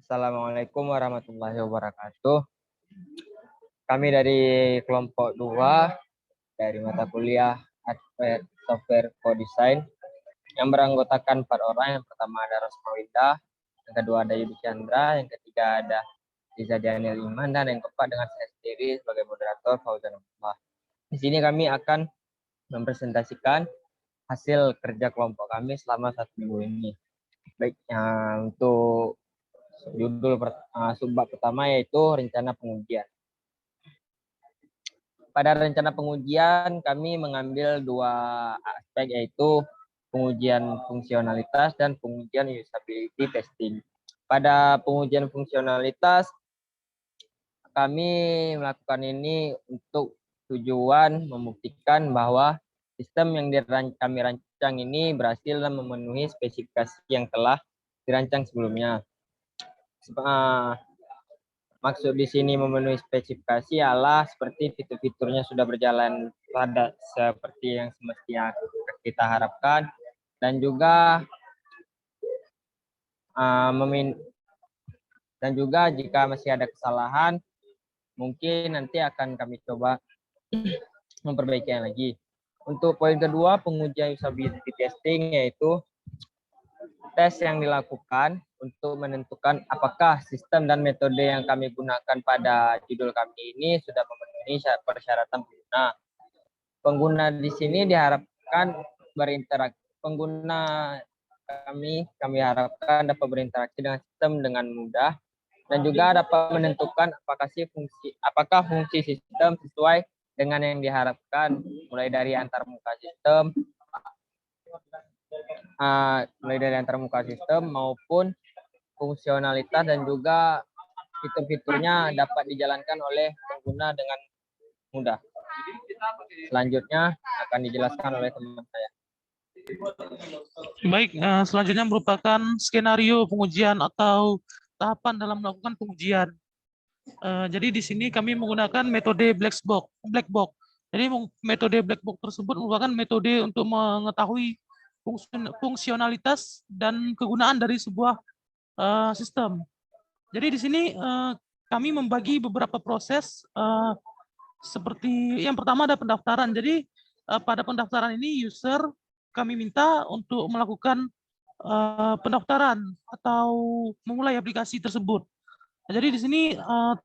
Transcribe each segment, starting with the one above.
Assalamualaikum warahmatullahi wabarakatuh. Kami dari kelompok 2 dari mata kuliah Hardware Software Co-Design yang beranggotakan 4 orang. Yang pertama ada Rosmawinda, yang kedua ada Yudi Chandra, yang ketiga ada Riza Daniel Iman, dan yang keempat dengan saya sendiri sebagai moderator Fauzan Abdullah. Di sini kami akan mempresentasikan hasil kerja kelompok kami selama 1 minggu ini. Baik, untuk judul subbab pertama yaitu rencana pengujian. Pada rencana pengujian kami mengambil 2 aspek, yaitu pengujian fungsionalitas dan pengujian usability testing. Pada pengujian fungsionalitas kami melakukan ini untuk tujuan membuktikan bahwa sistem yang kami rancang ini berhasil memenuhi spesifikasi yang telah dirancang sebelumnya. Maksud di sini memenuhi spesifikasi adalah seperti fitur-fiturnya sudah berjalan pada seperti yang semestinya kita harapkan, dan juga jika masih ada kesalahan mungkin nanti akan kami coba memperbaikinya lagi. Untuk poin kedua, pengujian usability testing, yaitu tes yang dilakukan untuk menentukan apakah sistem dan metode yang kami gunakan pada judul kami ini sudah memenuhi persyaratan pengguna. Pengguna di sini diharapkan berinteraksi. Pengguna kami harapkan dapat berinteraksi dengan sistem dengan mudah dan juga dapat menentukan apakah fungsi sistem sesuai dengan yang diharapkan, mulai dari antarmuka sistem maupun fungsionalitas, dan juga fitur-fiturnya dapat dijalankan oleh pengguna dengan mudah. Selanjutnya akan dijelaskan oleh teman saya. Baik, selanjutnya merupakan skenario pengujian atau tahapan dalam melakukan pengujian. Jadi di sini kami menggunakan metode black box. Jadi metode black box tersebut merupakan metode untuk mengetahui fungsionalitas dan kegunaan dari sebuah sistem. Jadi di sini kami membagi beberapa proses, seperti yang pertama ada pendaftaran. Jadi pada pendaftaran ini user kami minta untuk melakukan pendaftaran atau memulai aplikasi tersebut. Jadi di sini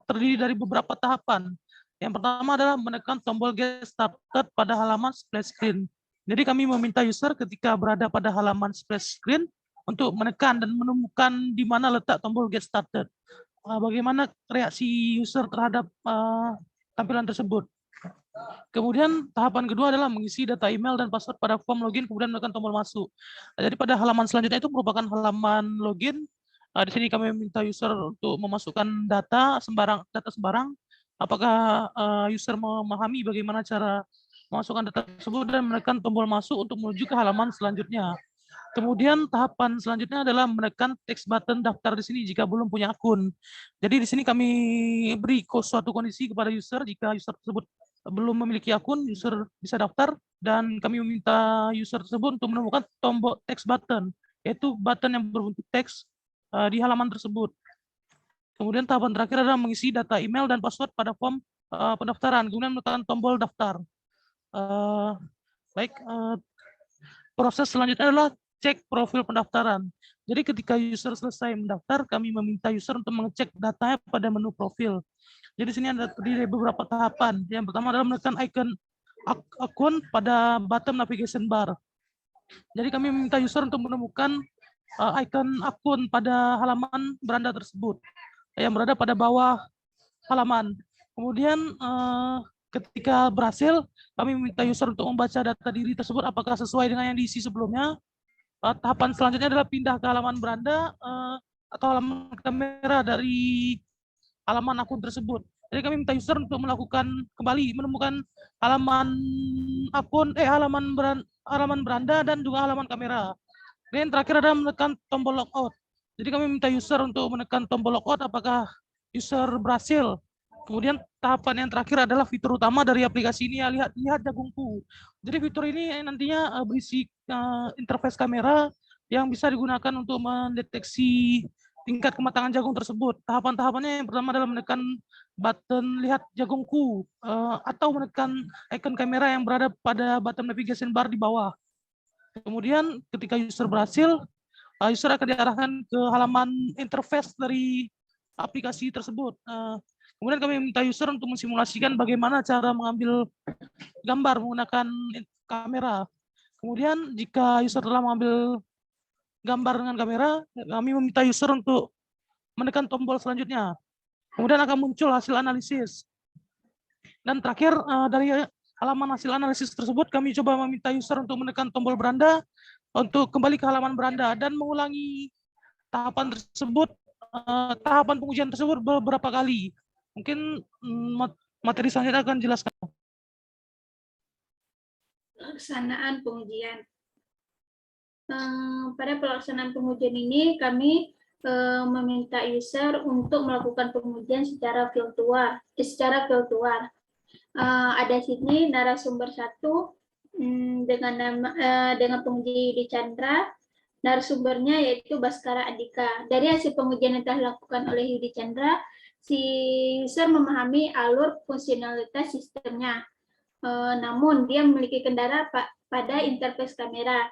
terdiri dari beberapa tahapan. Yang pertama adalah menekan tombol Get Started pada halaman splash screen. Jadi kami meminta user ketika berada pada halaman splash screen untuk menekan dan menemukan di mana letak tombol Get Started. Bagaimana reaksi user terhadap tampilan tersebut. Kemudian tahapan kedua adalah mengisi data email dan password pada form login, kemudian menekan tombol masuk. Jadi pada halaman selanjutnya itu merupakan halaman login. Di sini kami minta user untuk memasukkan data sembarang. Apakah user memahami bagaimana cara memasukkan data tersebut dan menekan tombol masuk untuk menuju ke halaman selanjutnya. Kemudian tahapan selanjutnya adalah menekan text button daftar di sini jika belum punya akun. Jadi di sini kami beri suatu kondisi kepada user, jika user tersebut belum memiliki akun, user bisa daftar, dan kami meminta user tersebut untuk menemukan tombol text button, yaitu button yang berbentuk teks di halaman tersebut. Kemudian tahapan terakhir adalah mengisi data email dan password pada form pendaftaran, kemudian menekan tombol daftar. Proses selanjutnya adalah cek profil pendaftaran. Jadi ketika user selesai mendaftar, kami meminta user untuk mengecek datanya pada menu profil. Jadi sini ada terdiri dari beberapa tahapan. Yang pertama adalah menekan icon akun pada bottom navigation bar. Jadi kami meminta user untuk menemukan icon akun pada halaman beranda tersebut yang berada pada bawah halaman. Kemudian ketika berhasil, kami meminta user untuk membaca data diri tersebut apakah sesuai dengan yang diisi sebelumnya. Tahapan selanjutnya adalah pindah ke halaman beranda atau halaman kamera dari halaman akun tersebut. Jadi kami minta user untuk melakukan kembali menemukan halaman akun, halaman beranda dan juga halaman kamera. Dan yang terakhir adalah menekan tombol logout. Jadi kami minta user untuk menekan tombol logout apakah user berhasil. Kemudian tahapan yang terakhir adalah fitur utama dari aplikasi ini, ya, lihat jagungku. Jadi fitur ini nantinya berisi interface kamera yang bisa digunakan untuk mendeteksi tingkat kematangan jagung tersebut. Tahapan-tahapannya yang pertama adalah menekan button lihat jagungku atau menekan icon kamera yang berada pada button navigation bar di bawah. Kemudian ketika user berhasil, user akan diarahkan ke halaman interface dari aplikasi tersebut. Kemudian kami minta user untuk mensimulasikan bagaimana cara mengambil gambar menggunakan kamera. Kemudian jika user telah mengambil gambar dengan kamera, kami meminta user untuk menekan tombol selanjutnya. Kemudian akan muncul hasil analisis. Dan terakhir dari halaman hasil analisis tersebut, kami coba meminta user untuk menekan tombol beranda untuk kembali ke halaman beranda dan mengulangi tahapan tersebut, tahapan pengujian tersebut beberapa kali. Mungkin materi selanjutnya akan jelaskan. Pelaksanaan pengujian. Pada pelaksanaan pengujian ini kami meminta user untuk melakukan pengujian secara virtual. Ada sini narasumber 1 dengan penguji Yudi Chandra, narasumbernya yaitu Baskara Andika. Dari hasil pengujian yang telah dilakukan oleh Yudi Chandra, si user memahami alur fungsionalitas sistemnya. Namun dia memiliki kendala pada interface kamera.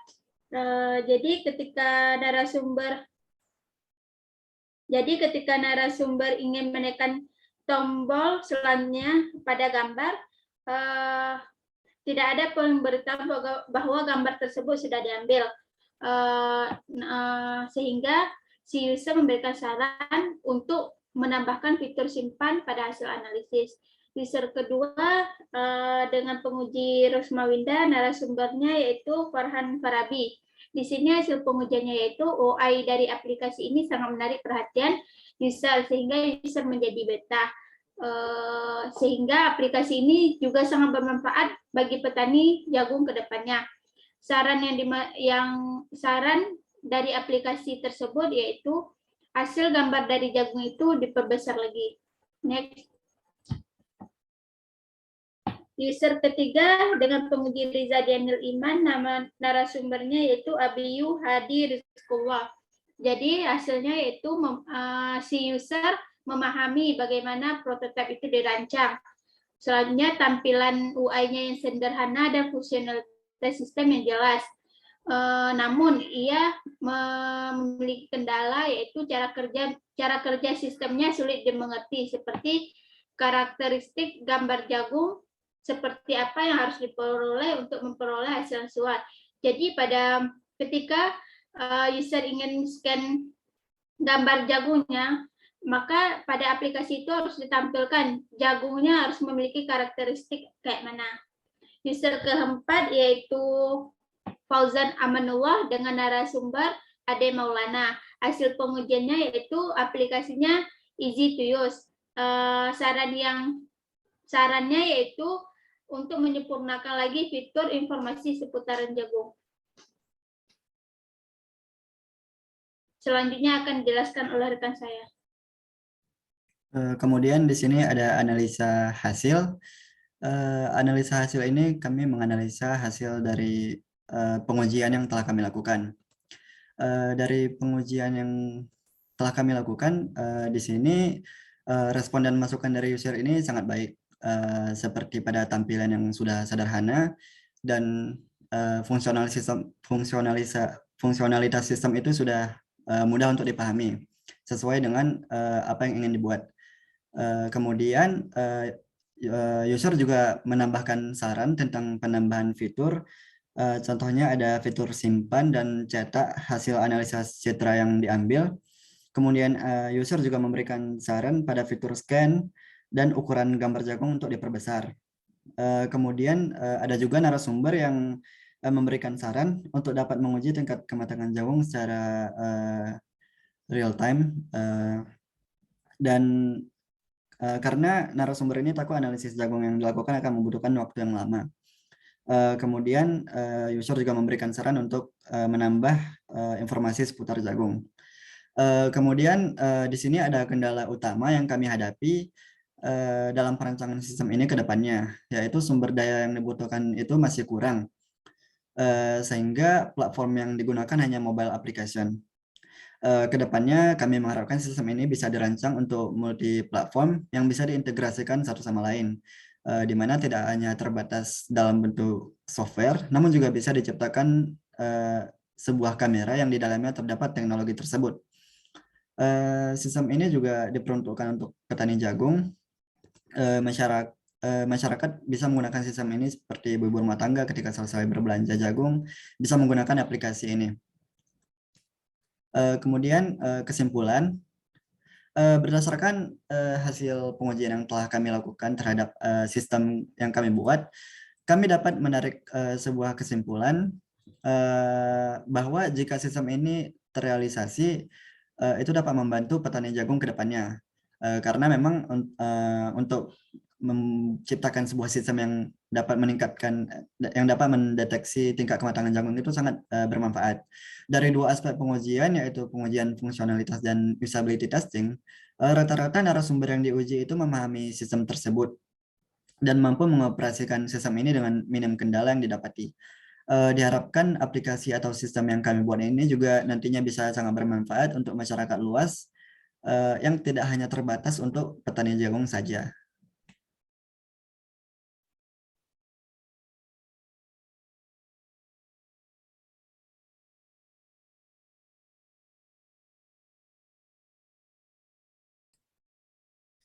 Jadi ketika narasumber ingin menekan tombol selanjutnya pada gambar, tidak ada pemberitahuan bahwa gambar tersebut sudah diambil, sehingga si user memberikan saran untuk menambahkan fitur simpan pada hasil analisis. User kedua dengan penguji Rosmawinda, narasumbernya yaitu Farhan Farabi. Di sini hasil pengujiannya yaitu UI dari aplikasi ini sangat menarik perhatian user sehingga user menjadi beta. Sehingga aplikasi ini juga sangat bermanfaat bagi petani jagung ke depannya. Saran dari aplikasi tersebut yaitu hasil gambar dari jagung itu diperbesar lagi. Next. User ketiga dengan penguji Riza Daniel Iman, nama narasumbernya yaitu Abiyu Hadi Rizkullah. Jadi hasilnya yaitu si user memahami bagaimana prototipe itu dirancang. Selanjutnya tampilan UI-nya yang sederhana dan fungsionalitas sistem yang jelas. Namun ia memiliki kendala yaitu cara kerja sistemnya sulit dimengerti, seperti karakteristik gambar jagung seperti apa yang harus diperoleh untuk memperoleh hasil sesuai. Jadi ketika user ingin scan gambar jagungnya, maka pada aplikasi itu harus ditampilkan jagungnya harus memiliki karakteristik kayak mana. User keempat yaitu Fauzan Amanullah dengan narasumber Ade Maulana. Hasil pengujiannya yaitu aplikasinya easy to use. Sarannya yaitu untuk menyempurnakan lagi fitur informasi seputaran jagung. Selanjutnya akan dijelaskan oleh rekan saya. Kemudian di sini ada analisa hasil. Analisa hasil ini kami menganalisa hasil dari pengujian yang telah kami lakukan. Dari pengujian yang telah kami lakukan, di sini respon dan masukan dari user ini sangat baik. Seperti pada tampilan yang sudah sederhana dan fungsionalitas sistem itu sudah mudah untuk dipahami sesuai dengan apa yang ingin dibuat. Kemudian user juga menambahkan saran tentang penambahan fitur. Contohnya ada fitur simpan dan cetak hasil analisa citra yang diambil. Kemudian user juga memberikan saran pada fitur scan dan ukuran gambar jagung untuk diperbesar. Kemudian ada juga narasumber yang memberikan saran untuk dapat menguji tingkat kematangan jagung secara real time. Dan karena narasumber ini takut analisis jagung yang dilakukan akan membutuhkan waktu yang lama. Kemudian user juga memberikan saran untuk menambah informasi seputar jagung. Kemudian di sini ada kendala utama yang kami hadapi dalam perancangan sistem ini ke depannya, yaitu sumber daya yang dibutuhkan itu masih kurang, sehingga platform yang digunakan hanya mobile application. Kedepannya kami mengharapkan sistem ini bisa dirancang untuk multi platform yang bisa diintegrasikan satu sama lain, di mana tidak hanya terbatas dalam bentuk software, namun juga bisa diciptakan sebuah kamera yang di dalamnya terdapat teknologi tersebut. Sistem ini juga diperuntukkan untuk petani jagung. Masyarakat bisa menggunakan sistem ini seperti ibu rumah tangga ketika selesai berbelanja jagung bisa menggunakan aplikasi ini. Kemudian kesimpulan, berdasarkan hasil pengujian yang telah kami lakukan terhadap sistem yang kami buat, kami dapat menarik sebuah kesimpulan bahwa jika sistem ini terrealisasi, itu dapat membantu petani jagung ke depannya. Karena memang untuk menciptakan sebuah sistem yang dapat mendeteksi tingkat kematangan jagung itu sangat bermanfaat. Dari dua aspek pengujian, yaitu pengujian fungsionalitas dan usability testing, rata-rata narasumber yang diuji itu memahami sistem tersebut dan mampu mengoperasikan sistem ini dengan minim kendala yang didapati. Diharapkan aplikasi atau sistem yang kami buat ini juga nantinya bisa sangat bermanfaat untuk masyarakat luas yang tidak hanya terbatas untuk petani jagung saja.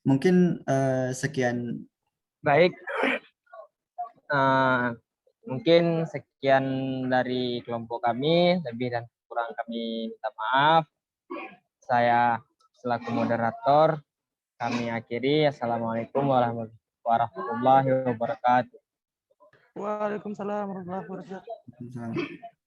Mungkin sekian. Baik, mungkin sekian dari kelompok kami, lebih dan kurang kami minta maaf. Saya selaku moderator, kami akhiri. Assalamualaikum warahmatullahi wabarakatuh. Waalaikumsalam warahmatullahi wabarakatuh.